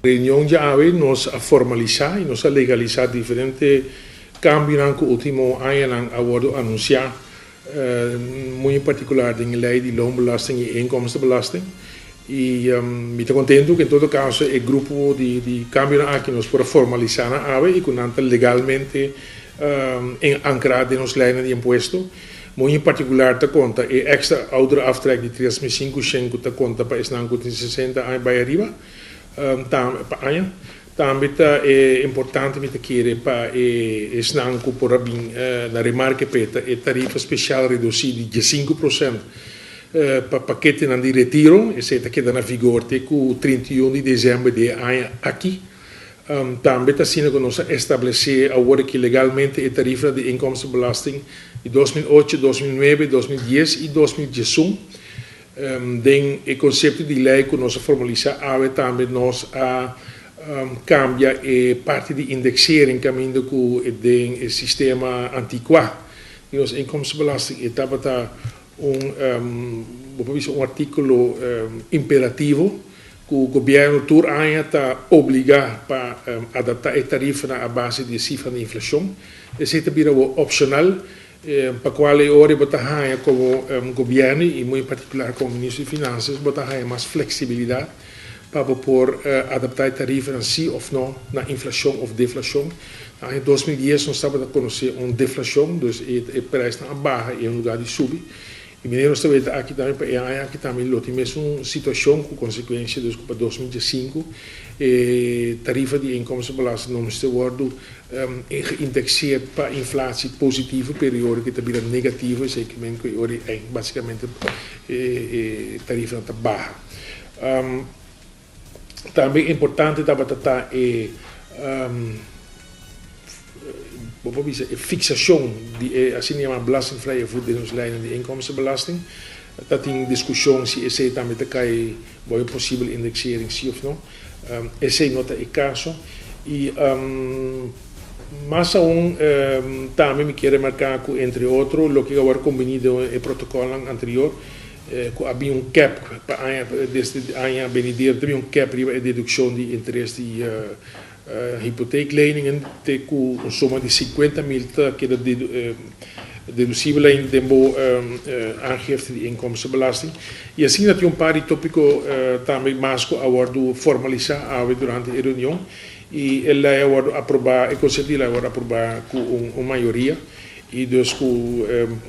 reunião de AVE nós a formalizar e nós a legalizar diferentes cambios que o último ano a anunciar, muito em particular em lei de loonbelasting e inkomstenbelasting. E me estou contento que em todo caso o grupo de cambio aqui nós podemos formalizar a AVE e que legalmente ancrado nas leis de imposto. Muito em particular te conta e extra outra aftrek de 3.500 te conta para esnar com 60 anos para arriba. Também é importante me querer para esnar com por abin na remarque peta e tarifa especial reduzida de 5%. Para paquete de retiro, e se queda na vigor até o 31 de dezembro de ano aqui. Também está sendo que nós estabelecer agora que legalmente a tarifa de inkomstenbelasting de 2008, 2009, 2010 e 2011. O conceito de lei que nós formalizamos também nós cambia a parte de indexering caminho com o sistema antiquado. Nós inkomstenbelasting estava um artículo imperativo que o governo está obrigado para adaptar a tarifa à base de cifra de inflação. Esse é opcional, para qual hora botar como governo e muito em particular como ministro de Finanças botar mais flexibilidade para poder adaptar a tarifa em si ou não na inflação ou deflação. Em 2010 nós estávamos a conhecer uma deflação, então o preço está baixa em lugar de subir. E nós também aqui também temos uma situação com consequência para 2005 tarifa de inkomstenbelasting não está sendo indexada para inflação positiva período que está negativa segmento que é basicamente tarifa está baixa. Também é importante tratar a fixação de assim chamada belastingvrije voedingslijnen de inkomstenbelasting. Dat in discussie se esse também cai boa possível indexering sim ou não. Esse não é o caso e mas também me quero marcar que entre outros o que agora combinado é protocolo anterior que havia cap para deste ano venidero também cap para a dedução de interesse de hypotheekleningen com uma soma de 50.000 que é deducível em tempo aangifte de inkomstenbelasting. E assim dat um par de tópico também mais que agora formalizar durante a reunião e ele agora aprovar, o conselho agora aprovar com uma maioria e dus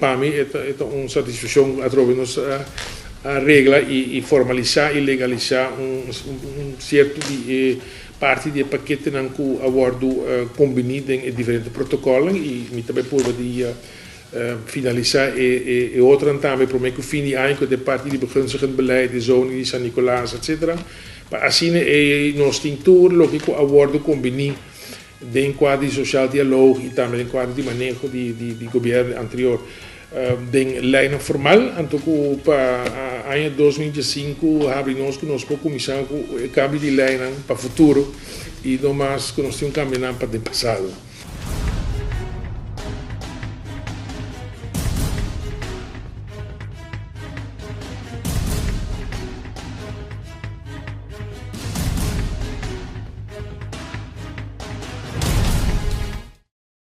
para mim é uma satisfação através a regra e formalizar e legalizar certo de parte do paquete que agora combinado em diferentes protocolos e me também pode finalizar e outra também para mim que o fim de ano de parte de begunstigend beleid de zone de San Nicolás etc. Para assim nós temos tudo o que agora combinado em quadro de social diálogo e também em quadro de manejo de governo anterior. Den lijn formal, en ook para ano 2005 abrimos que nós podemos começar com o cambio de lijn para o futuro e não mais que nós temos caminhando para o passado.